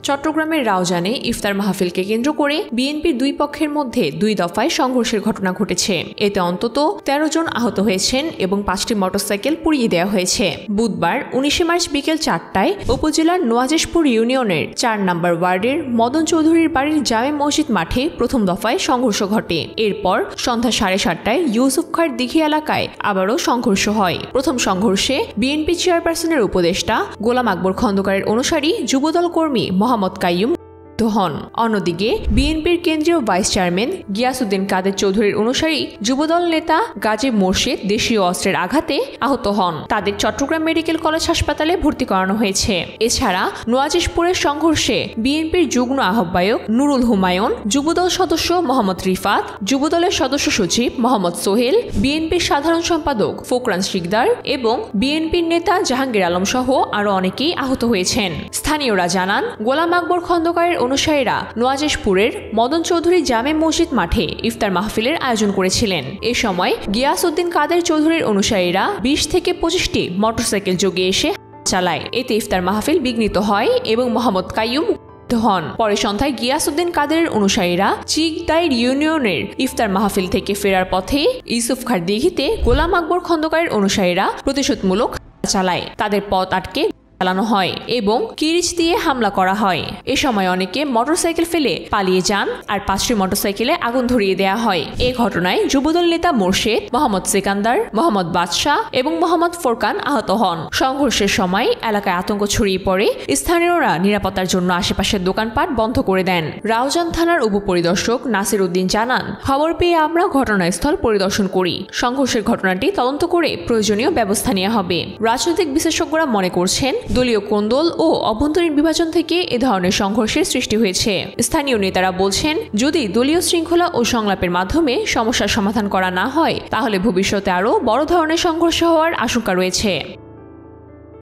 চট্টগ্রামের রাউজানে ইফতার মাহফিলকে কেন্দ্র করে বিএনপির দুই পক্ষের মধ্যে 2 দফায় সংঘর্ষের ঘটনা ঘটেছে। এতে অন্তত 13 জন আহত হয়েছেন এবং 5টি মোটরসাইকেল পুড়িয়ে দেওয়া হয়েছে। বুধবার 19 মার্চ বিকেল 4টায় উপজেলার নোয়াজেশপুর ইউনিয়নের 4 নম্বর ওয়ার্ডের মদন চৌধুরীর বাড়ির জামে মসজিদ মাঠে প্রথম দফায় সংঘর্ষ ঘটে। এরপর সন্ধ্যা 7:30টায় ইউসুফ খাঁর দিঘি এলাকায় আবারও সংঘর্ষ হয়। প্রথম সংঘর্ষে বিএনপি চেয়ারপারসনের উপদেষ্টা গোলাম আকবর খন্দকারের অনুসারী যুবদল কর্মী মোহাম্মদ কাইয়ুম হন। অন্যদিকে বিএনপির কেন্দ্রীয় ভাইস চেয়ারম্যান গিয়াসউদ্দিন কাদের চৌধুরীর অনুসারী যুবদল নেতা গাজী মোর্শেদ দেশীয় অস্ত্রের আঘাতে আহত হন। তাদের চট্টগ্রাম মেডিকেল কলেজ হাসপাতালে ভর্তি করানো হয়েছে। এছাড়া নোয়াজেশপুরের সংঘর্ষে বিএনপির যুগ্ম আহ্বায়ক নুরুল হুমায়ুন, যুবদল সদস্য মোহাম্মদ রিফাত, যুবদলের সদস্য সচিব মোহাম্মদ সোহেল, বিএনপির সাধারণ সম্পাদক ফোকরান শিকদার এবং বিএনপির নেতা জাহাঙ্গীর আলম সহ আরও অনেকেই আহত হয়েছেন। স্থানীয়রা জানান, গোলাম আকবর খন্দকারের অনুসারীরা নোয়াজেশপুরের মদন চৌধুরী জামে মসজিদ মাঠে ইফতার মাহফিলের আয়োজন করেছিলেন। এ সময় গিয়াসউদ্দিন কাদের চৌধুরীর অনুসারীরা 20 থেকে 25টি মোটরসাইকেল যোগে এসে চালায়। এতে ইফতার মাহফিল বিঘ্নিত হয় এবং মোহাম্মদ কাইয়ুম হন। পরে সন্ধ্যায় গিয়াসউদ্দিন কাদের অনুসারীরা চিকদাইর ইউনিয়নের ইফতার মাহফিল থেকে ফেরার পথে ইউসুফ খাঁর দিঘিতে গোলাম আকবর খন্দকারের অনুসারীরা প্রতিশোধমূলক চালায়। তাদের পথ আটকে চালানো হয় এবং কিরিচ দিয়ে হামলা করা হয়। এ সময় অনেকে মোটরসাইকেল ফেলে পালিয়ে যান আর 5টি মোটরসাইকেলে আগুন ধরিয়ে দেওয়া হয়। এ ঘটনায় যুবদল নেতা মোর্শেদ, মোহাম্মদ সেকান্দার, মোহাম্মদ বাদশাহ এবং মোহাম্মদ ফোরকান আহত হন। সংঘর্ষের সময় এলাকায় আতঙ্ক ছড়িয়ে পড়ে। স্থানীয়রা নিরাপত্তার জন্য আশেপাশের দোকানপাট বন্ধ করে দেন। রাউজান থানার উপপরিদর্শক নাসির উদ্দিন জানান, খবর পেয়ে আমরা ঘটনাস্থল পরিদর্শন করি। সংঘর্ষের ঘটনাটি তদন্ত করে প্রয়োজনীয় ব্যবস্থা নেওয়া হবে। রাজনৈতিক বিশেষজ্ঞরা মনে করছেন, দলীয় কোন্দল ও অভ্যন্তরীণ বিভাজন থেকে এ ধরনের সংঘর্ষের সৃষ্টি হয়েছে। স্থানীয় নেতারা বলছেন, যদি দলীয় শৃঙ্খলা ও সংলাপের মাধ্যমে সমস্যার সমাধান করা না হয় তাহলে ভবিষ্যতে আরও বড় ধরনের সংঘর্ষ হওয়ার আশঙ্কা রয়েছে।